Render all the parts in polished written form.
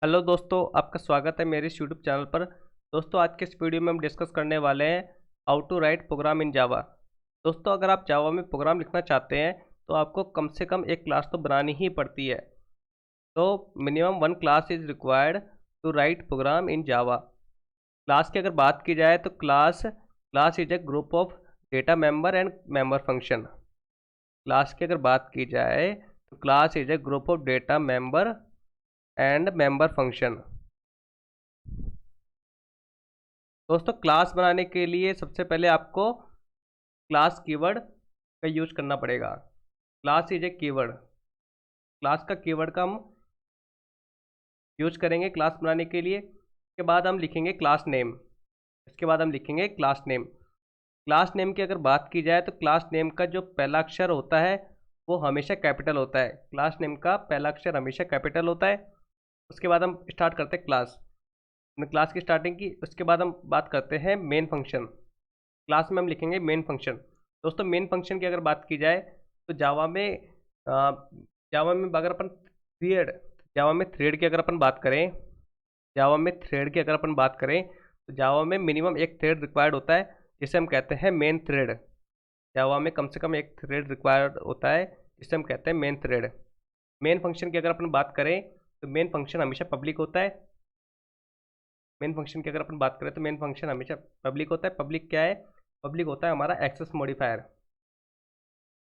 Hello दोस्तों, आपका स्वागत है मेरे इस यूट्यूब चैनल पर। दोस्तों, आज के इस वीडियो में हम डिस्कस करने वाले हैं how to write program in जावा। दोस्तों, अगर आप जावा में प्रोग्राम लिखना चाहते हैं तो आपको कम से कम एक क्लास तो बनानी ही पड़ती है। तो minimum one class is required to write program in Java. Class की अगर बात की जाए तो class class is a group of data member and member function. Class की अगर बात की जाए तो class is a group of data member and member function. दोस्तों, क्लास बनाने के लिए सबसे पहले आपको क्लास कीवर्ड का यूज करना पड़ेगा। Class is A keyword. Class का कीवर्ड का हम यूज करेंगे क्लास बनाने के लिए। इसके बाद हम लिखेंगे क्लास नेम। इसके बाद हम लिखेंगे क्लास नेम। क्लास नेम की अगर बात की जाए तो क्लास नेम का जो पहला अक्षर होता है वो हमेशा कैपिटल होता है। क्लास नेम का पहला अक्षर हमेशा कैपिटल होता है। उसके बाद हम स्टार्ट करते हैं क्लास। हमने क्लास की स्टार्टिंग की। उसके बाद हम बात करते हैं मेन फंक्शन। क्लास में हम लिखेंगे मेन फंक्शन। दोस्तों, मेन फंक्शन की अगर बात की जाए तो जावा में अगर अपन थ्रेड जावा में थ्रेड की अगर अपन बात करें जावा में थ्रेड की अगर अपन बात करें तो जावा में मिनिमम एक थ्रेड रिक्वायर्ड होता है, जिसे हम कहते हैं मेन थ्रेड। जावा में कम से कम एक थ्रेड रिक्वायर्ड होता है, जिसे हम कहते हैं मेन थ्रेड। मेन फंक्शन की अगर अपन बात करें तो मेन फंक्शन हमेशा पब्लिक होता है। मेन फंक्शन की अगर अपन बात करें तो मेन फंक्शन हमेशा पब्लिक होता है। पब्लिक क्या है? पब्लिक होता है हमारा एक्सेस मॉडिफायर।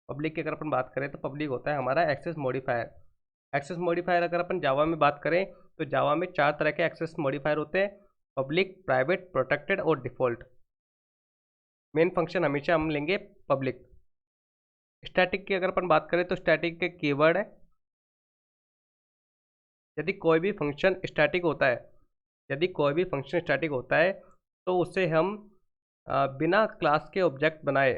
पब्लिक की अगर अपन बात करें तो पब्लिक होता है हमारा एक्सेस मॉडिफायर। एक्सेस मॉडिफायर अगर अपन जावा में बात करें तो जावा में चार तरह के एक्सेस मॉडिफायर होते हैं: पब्लिक, प्राइवेट, प्रोटेक्टेड और डिफॉल्ट। मेन फंक्शन हमेशा हम लेंगे पब्लिक। स्टैटिक की अगर अपन बात करें तो स्टैटिक के कीवर्ड है यदि कोई भी फंक्शन स्टैटिक होता है यदि कोई भी फंक्शन स्टैटिक होता है तो बिना क्लास के ऑब्जेक्ट बनाए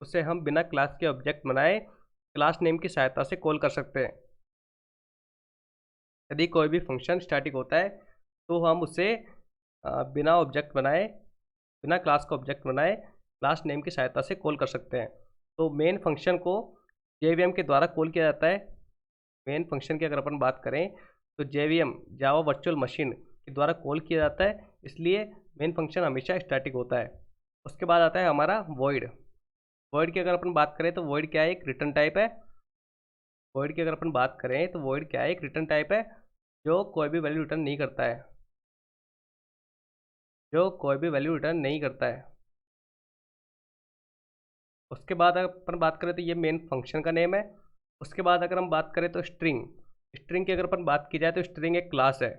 उसे हम बिना क्लास के ऑब्जेक्ट बनाए क्लास नेम की सहायता से कॉल कर सकते हैं। यदि कोई भी फंक्शन स्टैटिक होता है तो हम उसे बिना ऑब्जेक्ट बनाए बिना क्लास का ऑब्जेक्ट बनाए क्लास नेम की सहायता से कॉल कर सकते हैं। तो मेन फंक्शन को जेवीएम के द्वारा कॉल किया जाता है। मेन फंक्शन की अगर अपन बात करें तो जेवीएम जावा वर्चुअल मशीन के द्वारा कॉल किया जाता है, इसलिए मेन फंक्शन हमेशा स्टैटिक होता है। उसके बाद आता है हमारा वॉइड। वॉइड की अगर अपन बात करें तो वॉइड क्या है? एक रिटर्न टाइप है। वॉइड की अगर अपन बात करें तो वॉइड क्या है? एक रिटर्न टाइप है जो कोई भी वैल्यू रिटर्न नहीं करता है। जो कोई भी वैल्यू रिटर्न नहीं करता है। उसके बाद अगर अपन बात करें तो ये मेन फंक्शन का नेम है। उसके बाद अगर हम बात करें तो स्ट्रिंग। स्ट्रिंग की अगर अपन बात की जाए तो स्ट्रिंग एक क्लास है।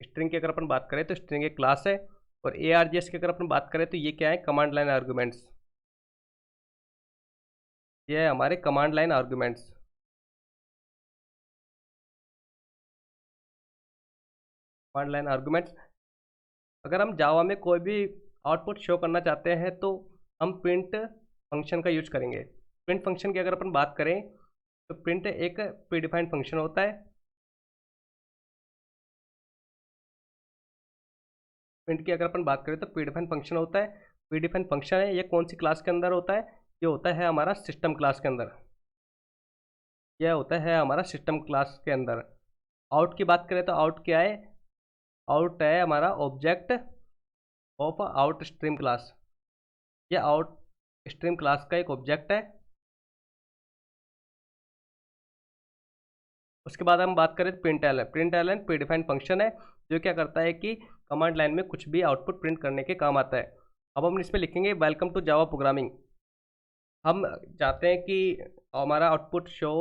स्ट्रिंग की अगर अपन बात करें तो स्ट्रिंग एक क्लास है। और ARGS की अगर अपन बात करें तो ये क्या है? Command line arguments. ये है हमारे command line arguments. Command line arguments. अगर हम जावा में कोई भी आउटपुट शो करना चाहते हैं तो हम प्रिंट फंक्शन का यूज करेंगे। प्रिंट फंक्शन की अगर अपन बात करें तो प्रिंट एक प्रीडिफाइंड फंक्शन होता है। प्रिंट की अगर अपन बात करें तो प्रीडिफाइंड फंक्शन होता है। प्रीडिफाइंड फंक्शन है, ये कौन सी क्लास के अंदर होता है? ये होता है हमारा सिस्टम क्लास के अंदर। यह होता है हमारा सिस्टम क्लास के अंदर। आउट की बात करें तो आउट क्या है? आउट है हमारा object of out stream class. यह आउट स्ट्रीम क्लास का एक ऑब्जेक्ट है। उसके बाद हम बात करें print L. Print L N predefined function है जो क्या करता है कि कमांड लाइन में कुछ भी आउटपुट प्रिंट करने के काम आता है। अब हम इसमें लिखेंगे वेलकम टू जावा प्रोग्रामिंग। हम चाहते हैं कि हमारा output show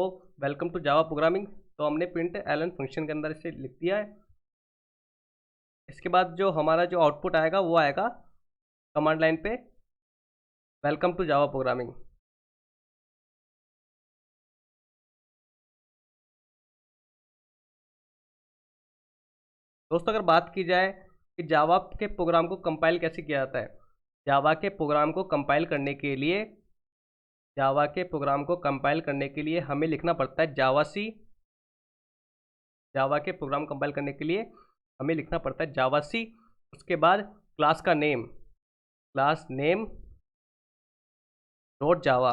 welcome to Java programming, तो हमने प्रिंट एल एन फंक्शन के अंदर इसे लिख दिया है। इसके बाद जो हमारा जो आउटपुट आएगा वो आएगा कमांड लाइन पे वेलकम टू जावा प्रोग्रामिंग। दोस्तों, अगर बात की जाए कि जावा के प्रोग्राम को कंपाइल कैसे किया जाता है, जावा के प्रोग्राम को कंपाइल करने के लिए जावा के प्रोग्राम को कंपाइल करने के लिए हमें लिखना पड़ता है जावा सी। जावा के प्रोग्राम कंपाइल करने के लिए हमें लिखना पड़ता है जावा सी। उसके बाद क्लास नेम डॉट जावा।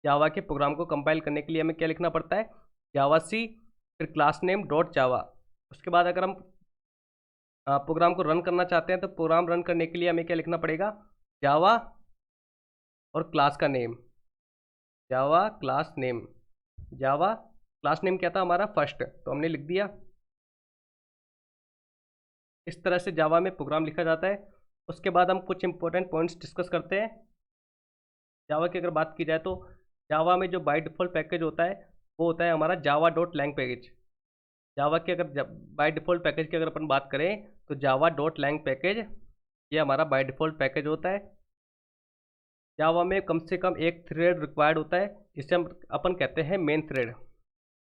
जावा के प्रोग्राम को कंपाइल करने के लिए हमें क्या लिखना पड़ता है, जावा सी, फिर क्लास नेम डॉट जावा। उसके बाद अगर हम प्रोग्राम को रन करना चाहते हैं तो प्रोग्राम रन करने के लिए हमें क्या लिखना पड़ेगा, जावा और क्लास का name, Java class name. Java class name क्या था हमारा, फर्स्ट, तो हमने लिख दिया। इस तरह से जावा में प्रोग्राम लिखा जाता है। उसके बाद हम कुछ इंपॉर्टेंट पॉइंट्स डिस्कस करते हैं। जावा की अगर बात की जाए तो जावा में जो बाय डिफ़ॉल्ट पैकेज होता है वो होता है हमारा जावा डॉट लैंग पैकेज। जावा के अगर बाय डिफ़ॉल्ट पैकेज की अगर अपन बात करें तो जावा डॉट लैंग पैकेज ये हमारा बाय डिफ़ॉल्ट पैकेज होता है। जावा में कम से कम एक थ्रेड रिक्वायर्ड होता है, जिसे हम अपन कहते हैं main thread.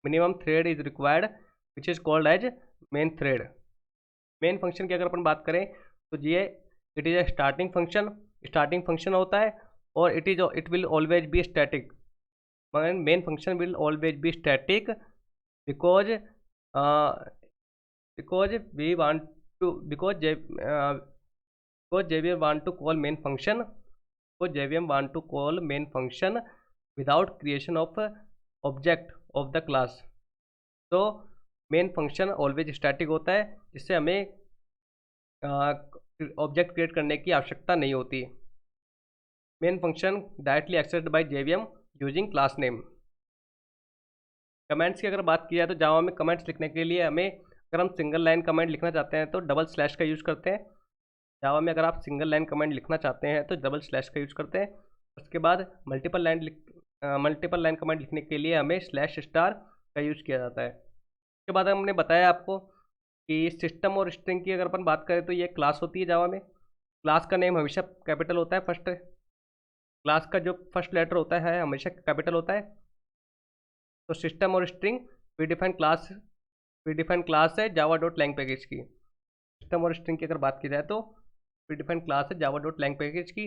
Minimum thread is required which is called as main thread. Main function की अगर अपन बात करें तो ये it is a starting function होता है, और it will always be static. मगर main function will always be static because we want to because JVM want to call main function, because JVM want to call main function without creation of object of the class। तो main function always static होता है, जिससे हमें object create करने की आवश्यकता नहीं होती। Main function directly accessed by JVM using class name. Comments की अगर बात की जाए तो जावा में कमेंट्स लिखने के लिए हमें, अगर हम सिंगल लाइन कमेंट लिखना चाहते हैं तो डबल स्लैश का यूज़ करते हैं। जावा में अगर आप सिंगल लाइन कमेंट लिखना चाहते हैं तो डबल स्लैश का यूज़ करते हैं। उसके बाद मल्टीपल लाइन कमेंट लिखने के लिए हमें स्लैश स्टार का यूज़ किया जाता है। उसके बाद हमने बताया आपको कि सिस्टम और स्ट्रिंग की अगर अपन बात करें तो ये क्लास होती है जावा में। क्लास का नेम हमेशा कैपिटल होता है, फर्स्ट क्लास का जो फर्स्ट लेटर होता है हमेशा कैपिटल होता है। तो सिस्टम और स्ट्रिंग प्रीडिफाइंड क्लास है जावा डॉट लैंग पैकेज की। सिस्टम और स्ट्रिंग की अगर बात की जाए तो प्रीडिफाइंड क्लास है जावा डॉट लैंग पैकेज की।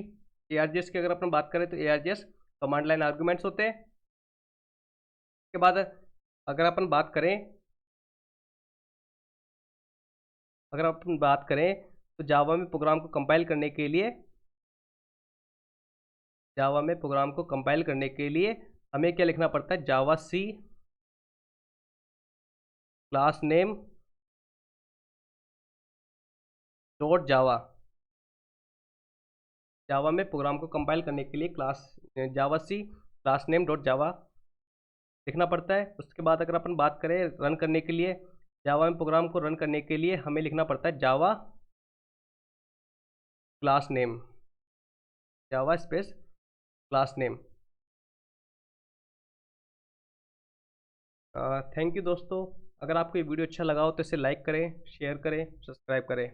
ARGS की अगर अपन बात करें तो ARGS कमांड लाइन आर्गूमेंट्स होते हैं। उसके बाद अगर अपन बात करें तो जावा में प्रोग्राम को कंपाइल करने के लिए हमें क्या लिखना पड़ता है, जावा सी क्लास नेम डॉट जावा। जावा में प्रोग्राम को कंपाइल करने के लिए जावा सी क्लास नेम डॉट जावा लिखना पड़ता है। उसके बाद अगर अपन बात करें रन करने के लिए, जावा में प्रोग्राम को रन करने के लिए हमें लिखना पड़ता है Java class name, Java space class name. Thank you दोस्तों। अगर आपको ये वीडियो अच्छा लगा हो तो इसे लाइक करें, शेयर करें, सब्सक्राइब करें।